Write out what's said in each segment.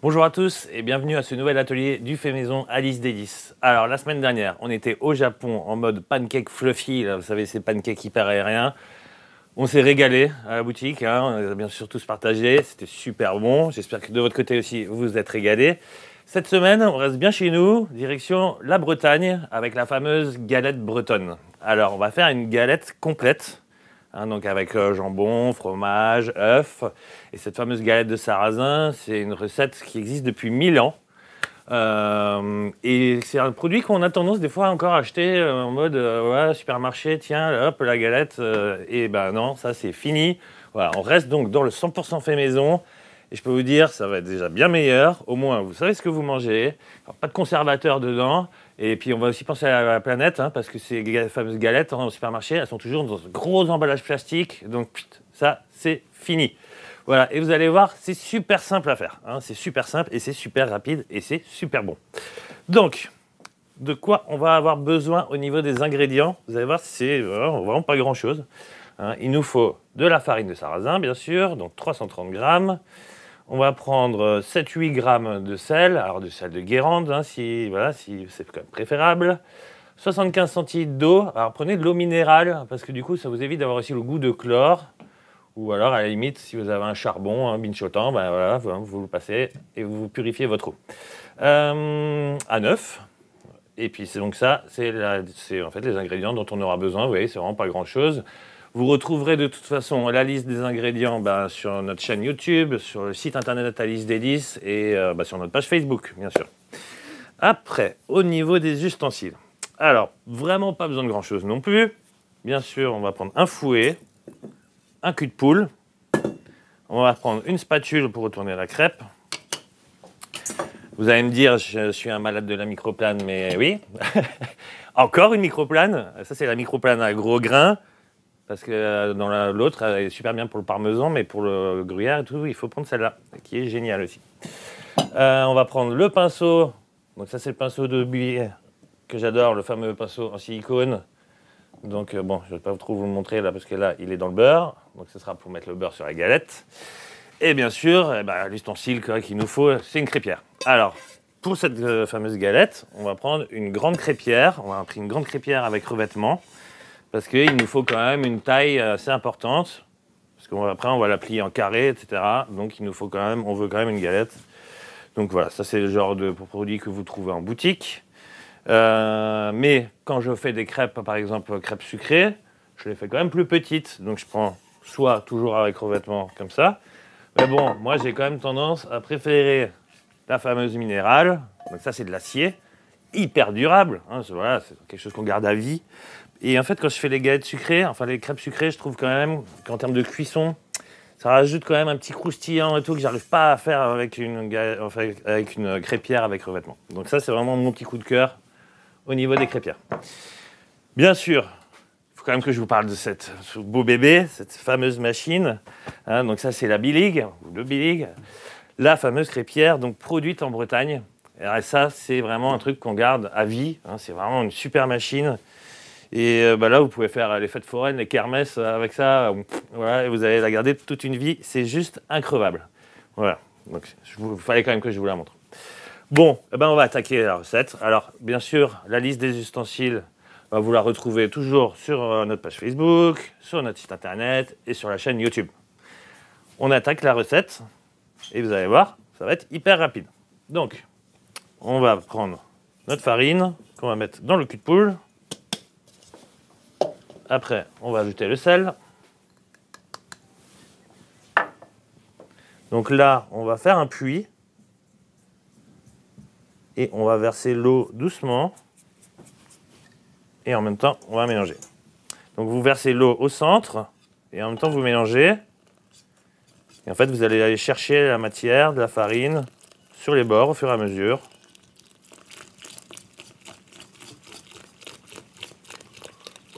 Bonjour à tous et bienvenue à ce nouvel atelier du fait maison Alice Délices. Alors la semaine dernière, on était au Japon en mode pancake fluffy, là, vous savez ces pancakes hyper aériens. On s'est régalé à la boutique, hein, on a bien sûr tous partagé, c'était super bon. J'espère que de votre côté aussi vous vous êtes régalés. Cette semaine, on reste bien chez nous, direction la Bretagne avec la fameuse galette bretonne. Alors on va faire une galette complète. Donc avec jambon, fromage, œufs. Et cette fameuse galette de sarrasin, c'est une recette qui existe depuis 1000 ans. Et c'est un produit qu'on a tendance des fois encore à acheter en mode ouais, supermarché, tiens, hop, la galette. Et ben non, ça c'est fini. Voilà, on reste donc dans le 100% fait maison. Et je peux vous dire, ça va être déjà bien meilleur. Au moins, vous savez ce que vous mangez. Alors, pas de conservateur dedans. Et puis, on va aussi penser à la planète, hein, parce que ces fameuses galettes au supermarché, elles sont toujours dans ce gros emballage plastique. Donc, ça, c'est fini. Voilà. Et vous allez voir, c'est super simple à faire. Hein. C'est super simple et c'est super rapide et c'est super bon. Donc, de quoi on va avoir besoin au niveau des ingrédients? Vous allez voir, c'est vraiment pas grand-chose. Hein. Il nous faut de la farine de sarrasin, bien sûr, donc 330 grammes. On va prendre 7-8 grammes de sel, alors de sel de Guérande, hein, si c'est quand même préférable. 75 centilitres d'eau, alors prenez de l'eau minérale, parce que du coup, ça vous évite d'avoir aussi le goût de chlore. Ou alors, à la limite, si vous avez un charbon, un binchotant, ben voilà, vous le passez et vous purifiez votre eau. À 9. Et puis, c'est donc ça, c'est en fait les ingrédients dont on aura besoin. Vous voyez, c'est vraiment pas grand-chose. Vous retrouverez de toute façon la liste des ingrédients sur notre chaîne YouTube, sur le site internet Alice Délices et sur notre page Facebook, bien sûr. Après, au niveau des ustensiles. Alors, vraiment pas besoin de grand-chose non plus. Bien sûr, on va prendre un fouet, un cul de poule. On va prendre une spatule pour retourner la crêpe. Vous allez me dire, je suis un malade de la microplane, mais oui. Encore une microplane. Ça, c'est la microplane à gros grains. Parce que dans l'autre, elle est super bien pour le parmesan, mais pour le gruyère et tout, il faut prendre celle-là, qui est géniale aussi. On va prendre le pinceau. Donc ça, c'est le pinceau de billet que j'adore, le fameux pinceau en silicone. Donc bon, je ne vais pas trop vous le montrer là, parce que là, il est dans le beurre. Donc ce sera pour mettre le beurre sur la galette. Et bien sûr, l'ustensile qu'il nous faut, c'est une crêpière. Alors, pour cette fameuse galette, on va prendre une grande crêpière. On va prendre une grande crêpière avec revêtement. Parce qu'il nous faut quand même une taille assez importante, parce qu'après on va la plier en carré, etc. Donc on veut quand même une galette. Donc voilà, ça c'est le genre de produit que vous trouvez en boutique. Mais quand je fais des crêpes, par exemple crêpes sucrées, je les fais quand même plus petites. Donc je prends soit toujours avec revêtement comme ça. Mais bon, moi j'ai quand même tendance à préférer la fameuse minérale. Donc ça c'est de l'acier, hyper durable. Hein, voilà, c'est quelque chose qu'on garde à vie. Et en fait, quand je fais les galettes sucrées, enfin les crêpes sucrées, je trouve quand même qu'en termes de cuisson, ça rajoute quand même un petit croustillant et tout que j'arrive pas à faire avec une crêpière avec revêtement. Donc ça, c'est vraiment mon petit coup de cœur au niveau des crêpières. Bien sûr, il faut quand même que je vous parle de ce beau bébé, cette fameuse machine. Hein, donc ça, c'est la Bilig, ou le Bilig, la fameuse crêpière donc produite en Bretagne. Et ça, c'est vraiment un truc qu'on garde à vie. Hein, c'est vraiment une super machine. Et là, vous pouvez faire les fêtes foraines, les kermesses avec ça. Voilà, et vous allez la garder toute une vie. C'est juste increvable. Voilà. Donc, il fallait quand même que je vous la montre. Bon, on va attaquer la recette. Alors, bien sûr, la liste des ustensiles, vous la retrouvez toujours sur notre page Facebook, sur notre site internet et sur la chaîne YouTube. On attaque la recette et vous allez voir, ça va être hyper rapide. Donc, on va prendre notre farine qu'on va mettre dans le cul de poule. Après, on va ajouter le sel. Donc là, on va faire un puits. Et on va verser l'eau doucement. Et en même temps, on va mélanger. Donc vous versez l'eau au centre. Et en même temps, vous mélangez. Et en fait, vous allez aller chercher la matière de la farine sur les bords au fur et à mesure.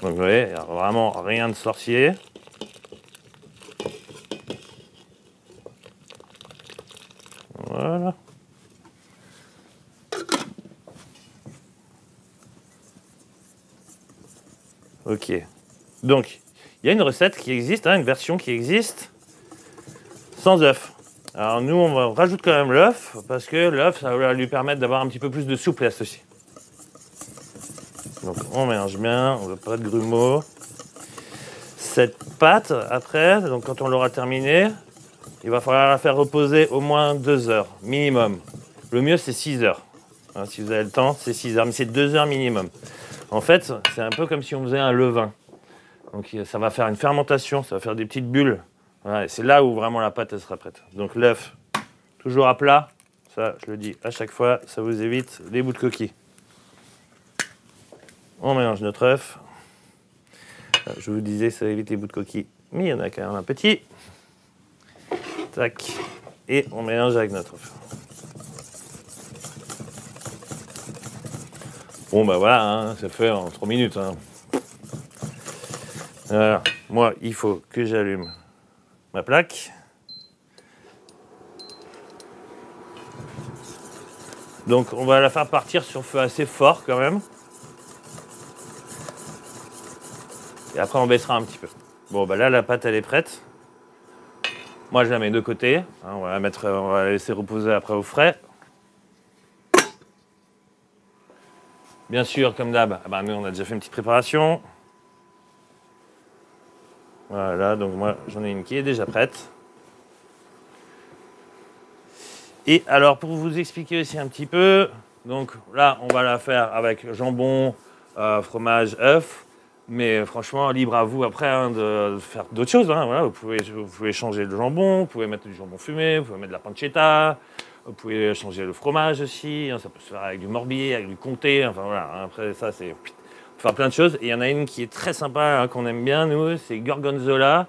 Donc vous voyez, il n'y a vraiment rien de sorcier. Voilà. Ok. Donc, il y a une recette qui existe, une version qui existe, sans œufs. Alors nous, on rajoute quand même l'œuf, parce que l'œuf, ça va lui permettre d'avoir un petit peu plus de souplesse aussi. Donc on mélange bien, on ne veut pas de grumeaux. Cette pâte, après, donc quand on l'aura terminée, il va falloir la faire reposer au moins 2 heures, minimum. Le mieux, c'est 6 heures. Hein, si vous avez le temps, c'est 6 heures, mais c'est 2 heures minimum. En fait, c'est un peu comme si on faisait un levain. Donc ça va faire une fermentation, ça va faire des petites bulles. Voilà, et c'est là où vraiment la pâte elle sera prête. Donc l'œuf, toujours à plat. Ça, je le dis à chaque fois, ça vous évite les bouts de coquille. On mélange notre œuf. Je vous disais, ça évite les bouts de coquille, mais il y en a quand même un petit. Tac. Et on mélange avec notre œuf. Bon, bah voilà, hein, ça fait en 3 minutes. Hein. Alors, moi, il faut que j'allume ma plaque. Donc, on va la faire partir sur feu assez fort quand même. Et après, on baissera un petit peu. Bon, bah là, la pâte, elle est prête. Moi, je la mets de côté. Hein, on va la laisser reposer après au frais. Bien sûr, comme d'hab, nous, on a déjà fait une petite préparation. Voilà, donc moi, j'en ai une qui est déjà prête. Et alors, pour vous expliquer aussi un petit peu, donc là, on va la faire avec jambon, fromage, œuf. Mais franchement, libre à vous après hein, de faire d'autres choses. Hein, voilà, vous pouvez changer le jambon, vous pouvez mettre du jambon fumé, vous pouvez mettre de la pancetta, vous pouvez changer le fromage aussi. Hein, ça peut se faire avec du morbier, avec du comté. Enfin voilà, hein, après ça, c'est... On peut faire plein de choses. Et il y en a une qui est très sympa, hein, qu'on aime bien, nous, c'est gorgonzola.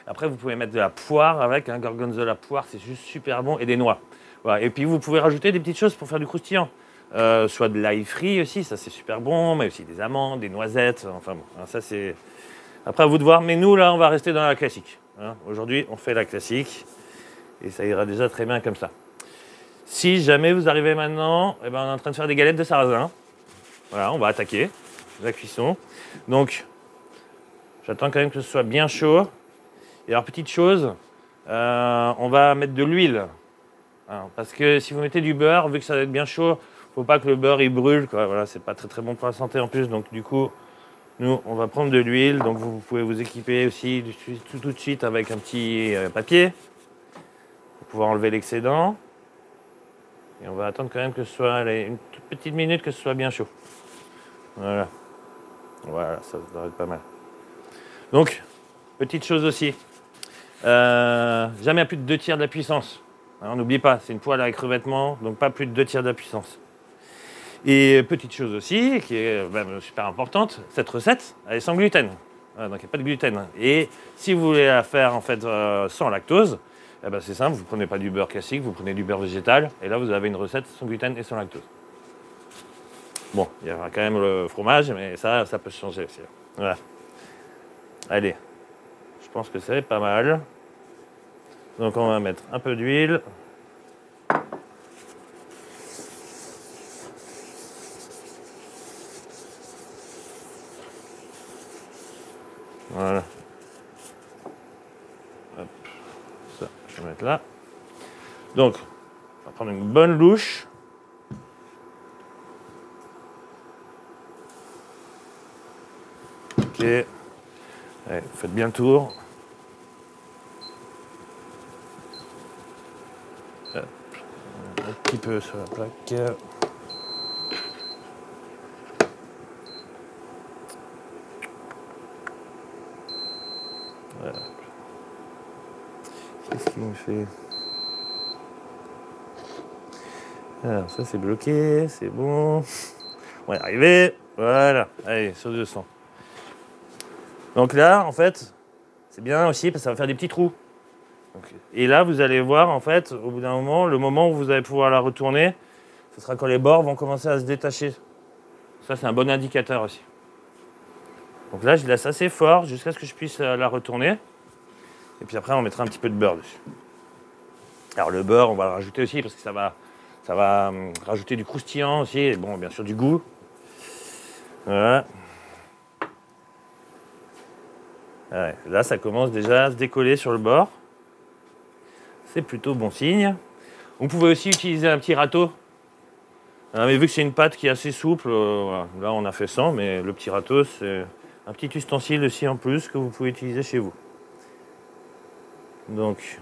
Après, vous pouvez mettre de la poire avec, hein, gorgonzola poire, c'est juste super bon, et des noix. Voilà. Et puis, vous pouvez rajouter des petites choses pour faire du croustillant. Soit de l'ail frit aussi, ça c'est super bon, mais aussi des amandes, des noisettes, enfin bon, hein, ça c'est... Après à vous de voir, mais nous là on va rester dans la classique. Hein. Aujourd'hui on fait la classique et ça ira déjà très bien comme ça. Si jamais vous arrivez maintenant, on est en train de faire des galettes de sarrasin. Voilà, on va attaquer la cuisson. Donc j'attends quand même que ce soit bien chaud. Et alors petite chose, on va mettre de l'huile. Hein, parce que si vous mettez du beurre, vu que ça va être bien chaud, faut pas que le beurre il brûle, quoi. Voilà, c'est pas très très bon pour la santé en plus. Donc du coup, nous on va prendre de l'huile. Donc vous pouvez vous équiper aussi tout de suite avec un petit papier pour pouvoir enlever l'excédent. Et on va attendre quand même que ce soit une toute petite minute que ce soit bien chaud. Voilà, voilà, ça devrait être pas mal. Donc petite chose aussi, jamais à plus de 2 tiers de la puissance. Alors, n'oubliez pas, c'est une poêle avec revêtement, donc pas plus de 2 tiers de la puissance. Et petite chose aussi, qui est super importante, cette recette, elle est sans gluten. Voilà, donc il n'y a pas de gluten. Et si vous voulez la faire en fait sans lactose, eh ben, c'est simple, vous ne prenez pas du beurre classique, vous prenez du beurre végétal, et là vous avez une recette sans gluten et sans lactose. Bon, il y aura quand même le fromage, mais ça peut changer aussi. Voilà. Allez, je pense que c'est pas mal. Donc on va mettre un peu d'huile. Voilà. Hop. Ça, je vais mettre là. Donc, on va prendre une bonne louche. Ok. Allez, faites bien le tour. Hop. Un petit peu sur la plaque. Voilà. Qu'est-ce qu'il me fait? Alors, ça c'est bloqué, c'est bon. On va y arriver. Voilà. Allez, sur 200. Donc là, en fait, c'est bien aussi parce que ça va faire des petits trous. Donc, et là, vous allez voir, en fait, au bout d'un moment, le moment où vous allez pouvoir la retourner, ce sera quand les bords vont commencer à se détacher. Ça, c'est un bon indicateur aussi. Donc là, je laisse assez fort jusqu'à ce que je puisse la retourner. Et puis après, on mettra un petit peu de beurre dessus. Alors le beurre, on va le rajouter aussi parce que ça va rajouter du croustillant aussi. Et bon, bien sûr, du goût. Voilà. Ouais, là, ça commence déjà à se décoller sur le bord. c'est plutôt bon signe. Vous pouvez aussi utiliser un petit râteau. Mais vu que c'est une pâte qui est assez souple, voilà. Là on a fait sans, mais le petit râteau, c'est un petit ustensile aussi en plus que vous pouvez utiliser chez vous. Donc,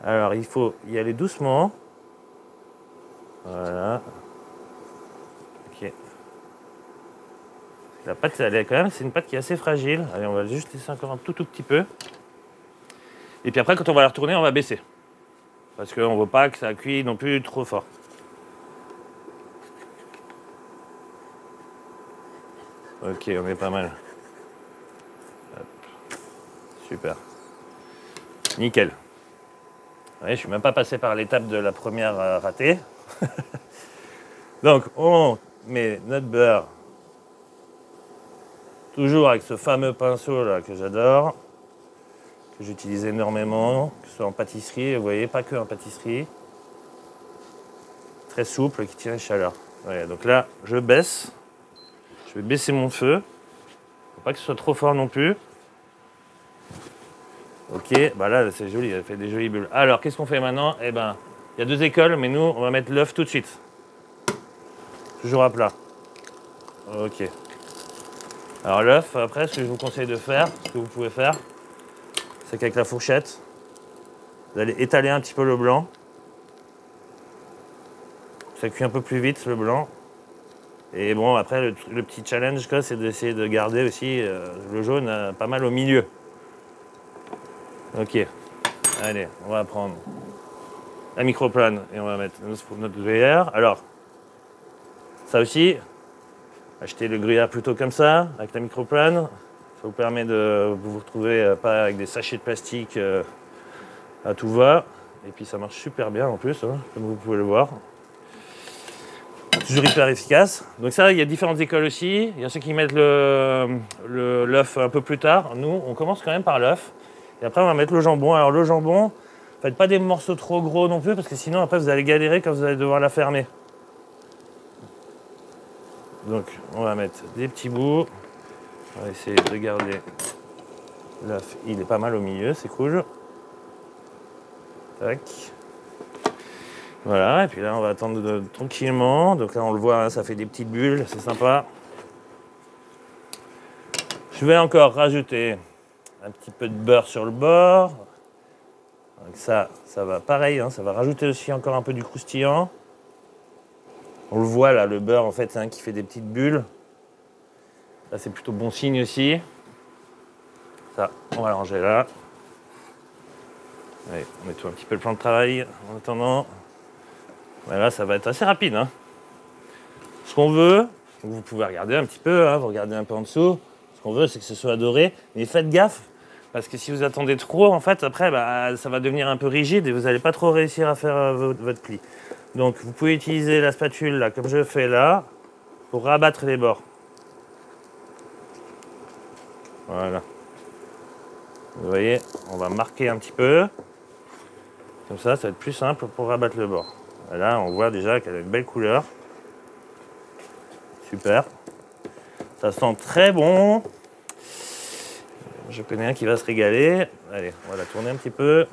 alors il faut y aller doucement. Voilà. Ok. La pâte, elle est quand même, c'est une pâte qui est assez fragile. Allez, on va juste laisser encore un tout petit peu. Et puis après, quand on va la retourner, on va baisser. Parce qu'on ne veut pas que ça cuise non plus trop fort. Ok, on est pas mal. Hop. Super. Nickel. Ouais, je ne suis même pas passé par l'étape de la première ratée. Donc, on met notre beurre. Toujours avec ce fameux pinceau là que j'adore. Que j'utilise énormément. Que ce soit en pâtisserie, vous voyez, pas que en pâtisserie. Très souple, qui tient les chaleurs. Ouais, donc là, je baisse. Je vais baisser mon feu. Faut pas que ce soit trop fort non plus. Ok, bah là c'est joli, elle fait des jolies bulles. Alors qu'est-ce qu'on fait maintenant? Eh ben, il y a deux écoles, mais nous on va mettre l'œuf tout de suite. Toujours à plat. Ok. Alors l'œuf, après, ce que je vous conseille de faire, ce que vous pouvez faire, c'est qu'avec la fourchette, vous allez étaler un petit peu le blanc. Ça cuit un peu plus vite le blanc. Et bon, après le petit challenge, c'est d'essayer de garder aussi le jaune pas mal au milieu. Ok, allez, on va prendre la microplane et on va mettre notre gruyère. Alors, ça aussi, achetez le gruyère plutôt comme ça, avec la microplane. Ça vous permet de vous retrouver pas avec des sachets de plastique à tout va. Et puis ça marche super bien en plus, hein, comme vous pouvez le voir. Toujours hyper efficace. Donc ça, il y a différentes écoles aussi. Il y a ceux qui mettent l'œuf un peu plus tard. Nous, on commence quand même par l'œuf. Et après, on va mettre le jambon. Alors le jambon, faites pas des morceaux trop gros non plus, parce que sinon, après, vous allez galérer quand vous allez devoir la fermer. Donc, on va mettre des petits bouts. On va essayer de garder l'œuf. Il est pas mal au milieu, c'est cool. Tac. Voilà, et puis là, on va attendre tranquillement. Donc là, on le voit, hein, ça fait des petites bulles, c'est sympa. Je vais encore rajouter un petit peu de beurre sur le bord. Donc ça va pareil, hein, ça va rajouter aussi encore un peu du croustillant. On le voit là, le beurre en fait, hein, qui fait des petites bulles. Là, c'est plutôt bon signe aussi. Ça, on va le ranger là. Allez, on met tout un petit peu le plan de travail en attendant. Voilà, ça va être assez rapide. Hein. Ce qu'on veut, vous pouvez regarder un petit peu, hein, vous regardez un peu en dessous. Ce qu'on veut, c'est que ce soit doré. Mais faites gaffe, parce que si vous attendez trop, en fait, après, ça va devenir un peu rigide et vous n'allez pas trop réussir à faire votre pli. Donc, vous pouvez utiliser la spatule, là, comme je fais là, pour rabattre les bords. Voilà. Vous voyez, on va marquer un petit peu. Comme ça va être plus simple pour rabattre le bord. Là, on voit déjà qu'elle a une belle couleur. Super. Ça sent très bon. Je connais un qui va se régaler. Allez, on va la tourner un petit peu.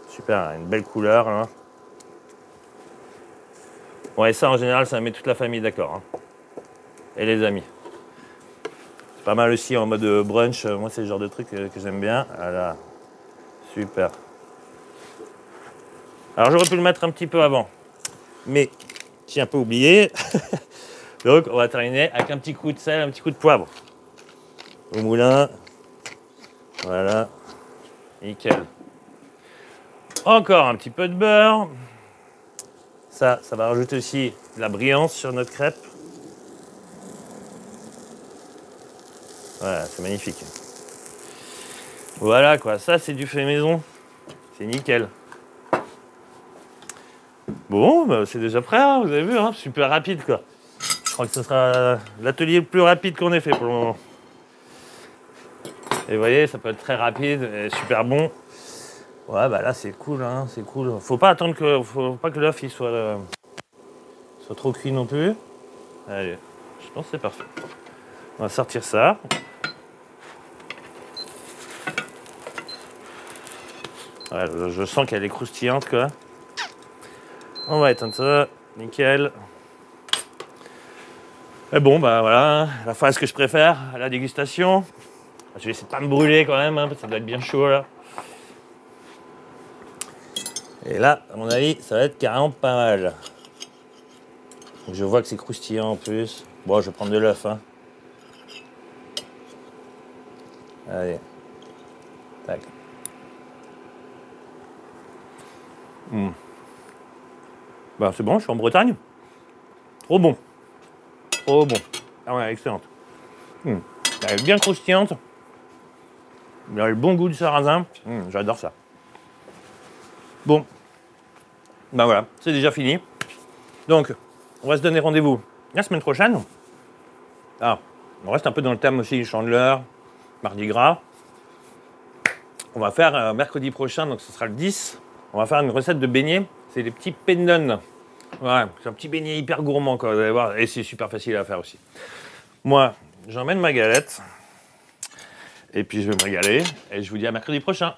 Super, une belle couleur. Hein. Bon, et ça, en général, ça met toute la famille d'accord. Hein. Et les amis. C'est pas mal aussi en mode brunch. Moi, c'est le genre de truc que j'aime bien. Voilà. Super. Alors, j'aurais pu le mettre un petit peu avant. Mais j'ai un peu oublié. Donc, on va terminer avec un petit coup de sel, un petit coup de poivre. Au moulin. Voilà. Nickel. Encore un petit peu de beurre. Ça va rajouter aussi de la brillance sur notre crêpe. Voilà, c'est magnifique. Voilà quoi, ça c'est du fait maison. C'est nickel. Bon, bah, c'est déjà prêt, hein, vous avez vu, hein, super rapide quoi. Je crois que ce sera l'atelier le plus rapide qu'on ait fait pour le moment. Et vous voyez, ça peut être très rapide et super bon. Ouais, bah là c'est cool, hein, c'est cool. Faut pas que l'œuf il soit trop cuit non plus. Allez, je pense que c'est parfait. On va sortir ça. Ouais, je sens qu'elle est croustillante, quoi. On va éteindre ça. Nickel. Et bon, bah voilà, la phase que je préfère à la dégustation. Je vais essayer de pas me brûler quand même, hein, parce que ça doit être bien chaud là. Et là, à mon avis, ça va être carrément pas mal. Donc, je vois que c'est croustillant en plus. Bon, je vais prendre de l'œuf. Hein. Allez. Tac. Bah, c'est bon, je suis en Bretagne. Trop bon. Trop bon. Ah ouais, excellente. Elle est bien croustillante. Elle a le bon goût du sarrasin. J'adore ça. Bon. Ben voilà, c'est déjà fini. Donc, on va se donner rendez-vous la semaine prochaine. Ah, on reste un peu dans le thème aussi, Chandeleur, Mardi Gras. On va faire mercredi prochain, donc ce sera le 10. On va faire une recette de beignets. C'est des petits pendon. Ouais, c'est un petit beignet hyper gourmand, quoi, vous allez voir. Et c'est super facile à faire aussi. Moi, j'emmène ma galette. Et puis je vais me régaler. Et je vous dis à mercredi prochain.